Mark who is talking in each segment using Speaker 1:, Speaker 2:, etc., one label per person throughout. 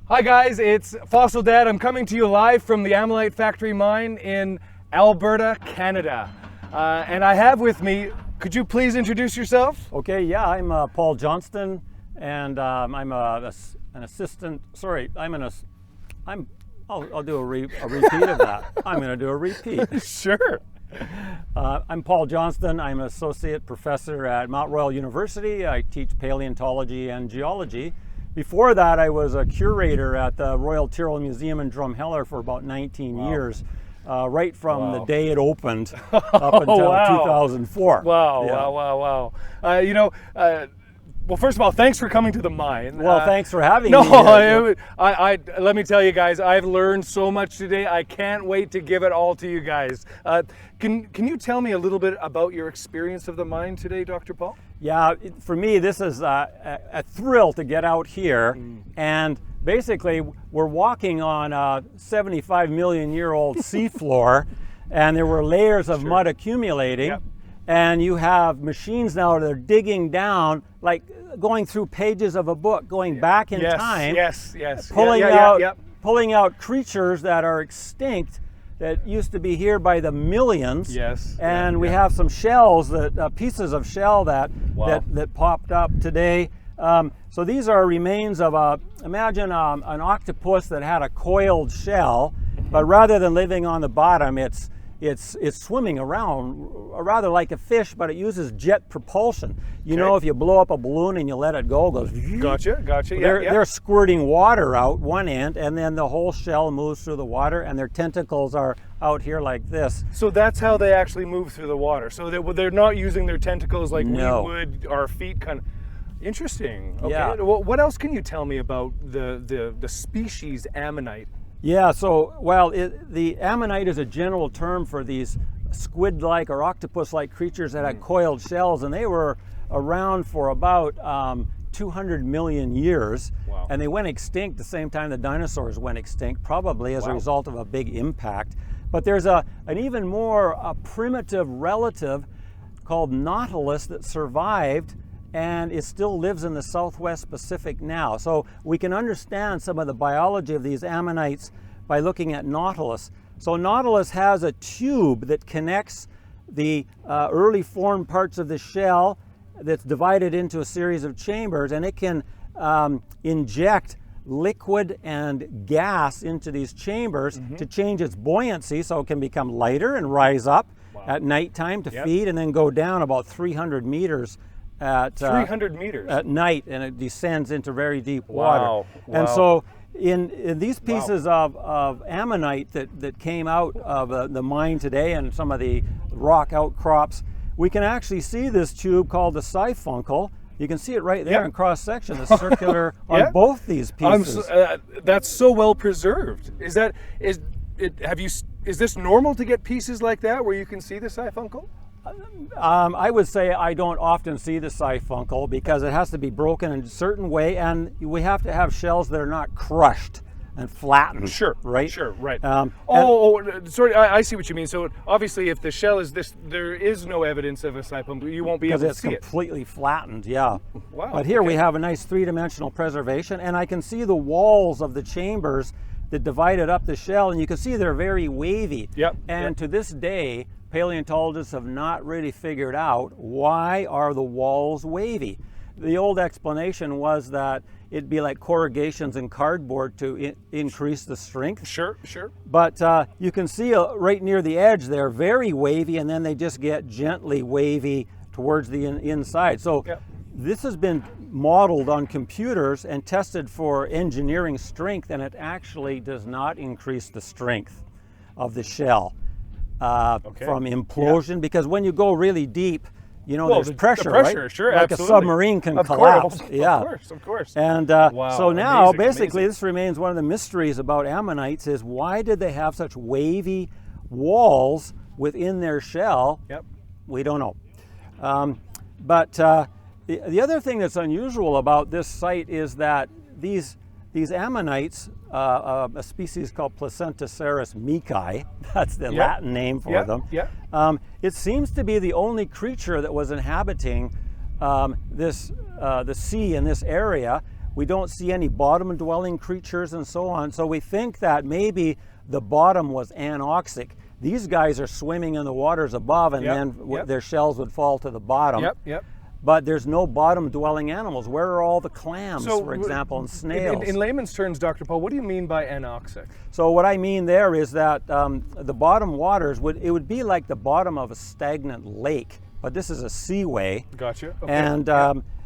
Speaker 1: Hi guys, it's Fossil Dad. I'm coming to you live from the Ammolite Factory Mine in Alberta, Canada. And I have with me, could you please introduce yourself?
Speaker 2: Okay, yeah, I'm Paul Johnston, and I'm an assistant. Sorry, I'll do a repeat of that. I'm going to do a repeat.
Speaker 1: Sure.
Speaker 2: I'm Paul Johnston. I'm an associate professor at Mount Royal University. I teach paleontology and geology. Before that, I was a curator at the Royal Tyrrell Museum in Drumheller for about 19 years, right from the day it opened up until 2004.
Speaker 1: Wow,
Speaker 2: Yeah.
Speaker 1: wow. Well, first of all, thanks for coming to the mine.
Speaker 2: Well, thanks for having me.
Speaker 1: Let me tell you guys, I've learned so much today. I can't wait to give it all to you guys. Can you tell me a little bit about your experience of the mine today, Dr. Paul?
Speaker 2: Yeah, for me, this is a thrill to get out here. And basically, we're walking on a 75 million year old seafloor, and there were layers of mud accumulating.
Speaker 1: Yep.
Speaker 2: And you have machines now that are digging down, like going through pages of a book, going back in time.
Speaker 1: Yes.
Speaker 2: Pulling out creatures that are extinct that used to be here by the millions.
Speaker 1: Yes.
Speaker 2: And we have some shells, pieces of shell that popped up today. So these are remains of imagine an octopus that had a coiled shell, but rather than living on the bottom, it's swimming around, rather like a fish, but it uses jet propulsion. You know, if you blow up a balloon and you let it go, it goes.
Speaker 1: Gotcha.
Speaker 2: They're squirting water out one end, and then the whole shell moves through the water, and their tentacles are out here like this.
Speaker 1: So that's how they actually move through the water. So they're not using their tentacles like we would our feet. Kind of interesting. Okay.
Speaker 2: Yeah.
Speaker 1: Well, what else can you tell me about the species Ammonite?
Speaker 2: Yeah, so, the ammonite is a general term for these squid-like or octopus-like creatures that had coiled shells, and they were around for about 200 million years.
Speaker 1: Wow.
Speaker 2: And they went extinct the same time the dinosaurs went extinct, probably as a result of a big impact. But there's an even more primitive relative called Nautilus that survived, and it still lives in the Southwest Pacific now. So we can understand some of the biology of these ammonites by looking at Nautilus. So Nautilus has a tube that connects the early formed parts of the shell that's divided into a series of chambers, and it can inject liquid and gas into these chambers to change its buoyancy so it can become lighter and rise up at nighttime to feed, and then go down about 300 meters at
Speaker 1: 300 meters
Speaker 2: at night, and it descends into very deep water.
Speaker 1: Wow.
Speaker 2: And so in these pieces of ammonite that came out of the mine today and some of the rock outcrops, we can actually see this tube called the Scifuncle. You can see it right there in cross section, the circular on both these pieces.
Speaker 1: That's so well preserved. Is this normal to get pieces like that where you can see the Scifuncle?
Speaker 2: I would say I don't often see the Scifuncle because it has to be broken in a certain way, and we have to have shells that are not crushed and flattened.
Speaker 1: Sure,
Speaker 2: right.
Speaker 1: Sorry, I see what you mean. So obviously, if the shell is this, there is no evidence of a Scifuncle. You won't be able to see it.
Speaker 2: Because it's completely flattened, yeah.
Speaker 1: Wow.
Speaker 2: But here we have a nice three-dimensional preservation, and I can see the walls of the chambers that divided up the shell, and you can see they're very wavy. And to this day, paleontologists have not really figured out why are the walls wavy. The old explanation was that it'd be like corrugations in cardboard to increase the strength.
Speaker 1: Sure.
Speaker 2: But you can see right near the edge they're very wavy, and then they just get gently wavy towards the inside. So this has been modeled on computers and tested for engineering strength, and it actually does not increase the strength of the shell from implosion, because when you go really deep, there's pressure, right?
Speaker 1: Sure,
Speaker 2: like
Speaker 1: absolutely.
Speaker 2: a submarine can collapse.
Speaker 1: Of course.
Speaker 2: And so now, basically, this remains one of the mysteries about ammonites is why did they have such wavy walls within their shell? We don't know. But the other thing that's unusual about this site is that these ammonites, a species called Placentaceras mekai, that's the Latin name for them. It seems to be the only creature that was inhabiting the sea in this area We don't see any bottom-dwelling creatures and so on. So we think that maybe the bottom was anoxic. These guys are swimming in the waters above, and then their shells would fall to the bottom. But there's no bottom-dwelling animals. Where are all the clams, for example, and snails?
Speaker 1: In layman's terms, Dr. Paul, what do you mean by anoxic?
Speaker 2: So what I mean there is that the bottom waters would be like the bottom of a stagnant lake, but this is a seaway.
Speaker 1: Gotcha. Okay.
Speaker 2: And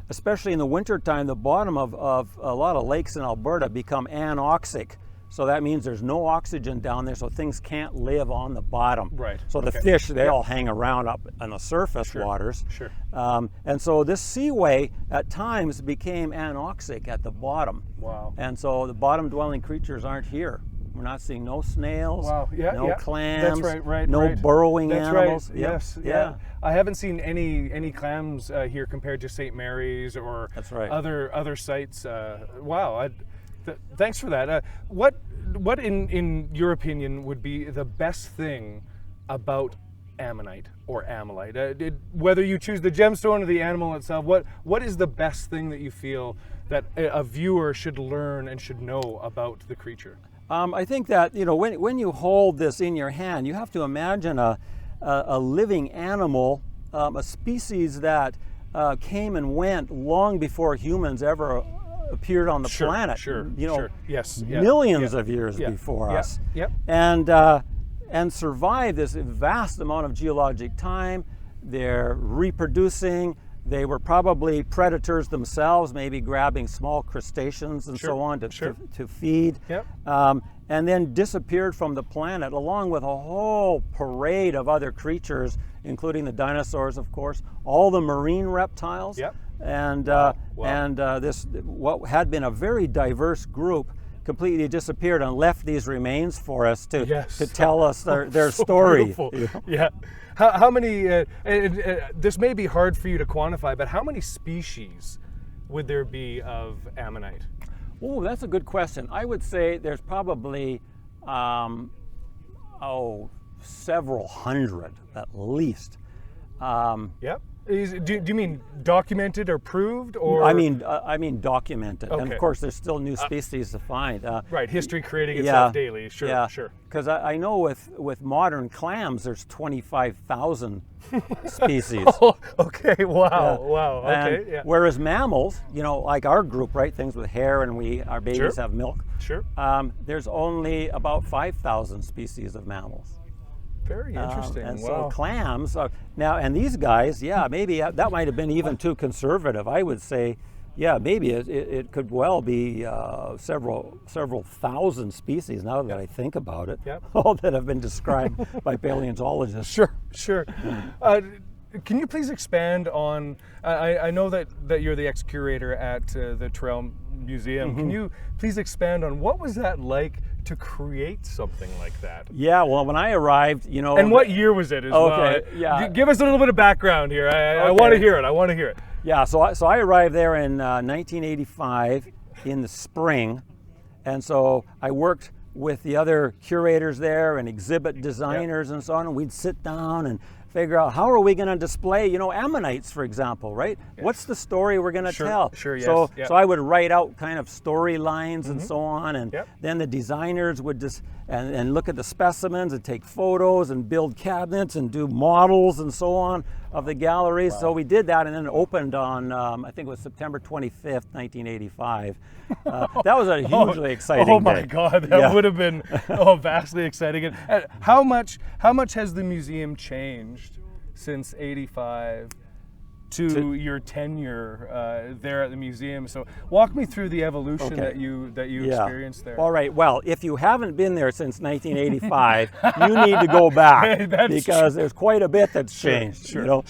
Speaker 2: especially in the wintertime, the bottom of a lot of lakes in Alberta become anoxic. So that means there's no oxygen down there, so things can't live on the bottom.
Speaker 1: Right.
Speaker 2: So the fish, they all hang around up on the surface waters.
Speaker 1: Sure.
Speaker 2: And so this seaway at times became anoxic at the bottom.
Speaker 1: Wow.
Speaker 2: And so the bottom-dwelling creatures aren't here. We're not seeing no snails, no clams, no burrowing animals.
Speaker 1: Right. Yes. Yeah. I haven't seen any clams here compared to St. Mary's or other sites. Wow. Thanks for that. What in your opinion would be the best thing about Ammonite or Ammolite? Whether you choose the gemstone or the animal itself, what is the best thing that you feel that a viewer should learn and should know about the creature?
Speaker 2: I think that, you know, when you hold this in your hand, you have to imagine a living animal, a species that came and went long before humans ever appeared on the planet. Millions of years before us. And survived this vast amount of geologic time. They're reproducing. They were probably predators themselves, maybe grabbing small crustaceans and so on to feed. And then disappeared from the planet along with a whole parade of other creatures, including the dinosaurs, of course, all the marine reptiles. And this, what had been a very diverse group, completely disappeared and left these remains for us to tell us their story.
Speaker 1: How many, this may be hard for you to quantify, but how many species would there be of Ammonite?
Speaker 2: Oh, that's a good question. I would say there's probably, several hundred at least.
Speaker 1: Do you mean documented or proved, or?
Speaker 2: I mean documented, and of course there's still new species to find.
Speaker 1: History creating itself daily. Sure.
Speaker 2: Because I know with modern clams, there's 25,000 species.
Speaker 1: Okay. Wow. Okay.
Speaker 2: Whereas mammals, you know, like our group, right, things with hair, and our babies have milk. There's only about 5,000 species of mammals.
Speaker 1: Very interesting.
Speaker 2: And so clams now, and these guys, maybe that might have been even too conservative. I would say, maybe it could well be several thousand species. Now that I think about it, all that have been described by paleontologists.
Speaker 1: Sure. Can you please expand on? I know that you're the ex-curator at the Tyrell Museum. Can you please expand on what was that like to create something like that?
Speaker 2: Yeah, well, when I arrived, you know.
Speaker 1: And what year was it as well? Give us a little bit of background here. I want to hear it.
Speaker 2: Yeah, so I arrived there in 1985 in the spring, and so I worked with the other curators there and exhibit designers and so on, and we'd sit down and figure out how are we going to display, you know, ammonites, for example, right? What's the story we're going to tell? So I would write out kind of storylines and so on, and then the designers would just and look at the specimens and take photos and build cabinets and do models and so on of the galleries. So we did that, and then it opened on I think it was September 25th, 1985. That was a hugely exciting day.
Speaker 1: Oh my God, that would have been vastly exciting. And how much has the museum changed since '85 to your tenure there at the museum? So walk me through the evolution that you experienced there.
Speaker 2: All right. Well, if you haven't been there since 1985, you need to go back because there's quite a bit that's changed. You know?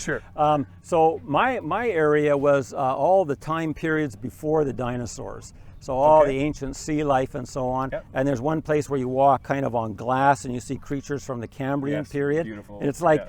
Speaker 2: So my area was all the time periods before the dinosaurs. So all the ancient sea life and so on. And there's one place where you walk kind of on glass and you see creatures from the Cambrian period.
Speaker 1: Beautiful.
Speaker 2: And it's like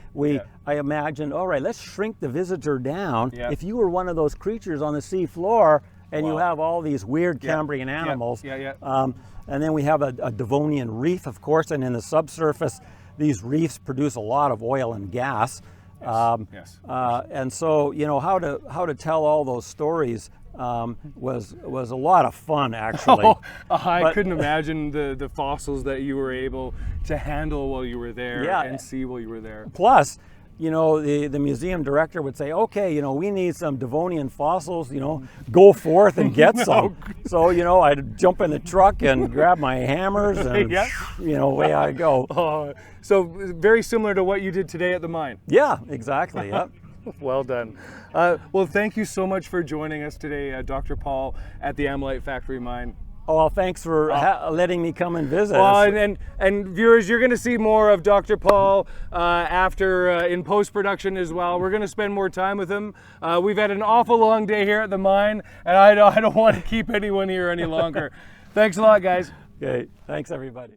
Speaker 2: I imagined, all right, let's shrink the visitor down. If you were one of those creatures on the sea floor and you have all these weird Cambrian animals. And then we have a Devonian reef, of course, and in the subsurface, these reefs produce a lot of oil and gas. And so, you know, how to tell all those stories was a lot of fun, actually.
Speaker 1: I couldn't imagine the fossils that you were able to handle while you were there and see while you were there.
Speaker 2: Plus, you know, the museum director would say, okay, you know, we need some Devonian fossils, you know, go forth and get some. So, you know, I'd jump in the truck and grab my hammers and, you know, away I go.
Speaker 1: So very similar to what you did today at the mine.
Speaker 2: Yeah, exactly. Yeah.
Speaker 1: Well done. Well, thank you so much for joining us today, Dr. Paul, at the Ammolite Factory Mine.
Speaker 2: Oh, well, thanks for letting me come and visit.
Speaker 1: Well, and viewers, you're going to see more of Dr. Paul after in post-production as well. We're going to spend more time with him. We've had an awful long day here at the mine, and I don't want to keep anyone here any longer. Thanks a lot, guys.
Speaker 2: Okay, thanks everybody.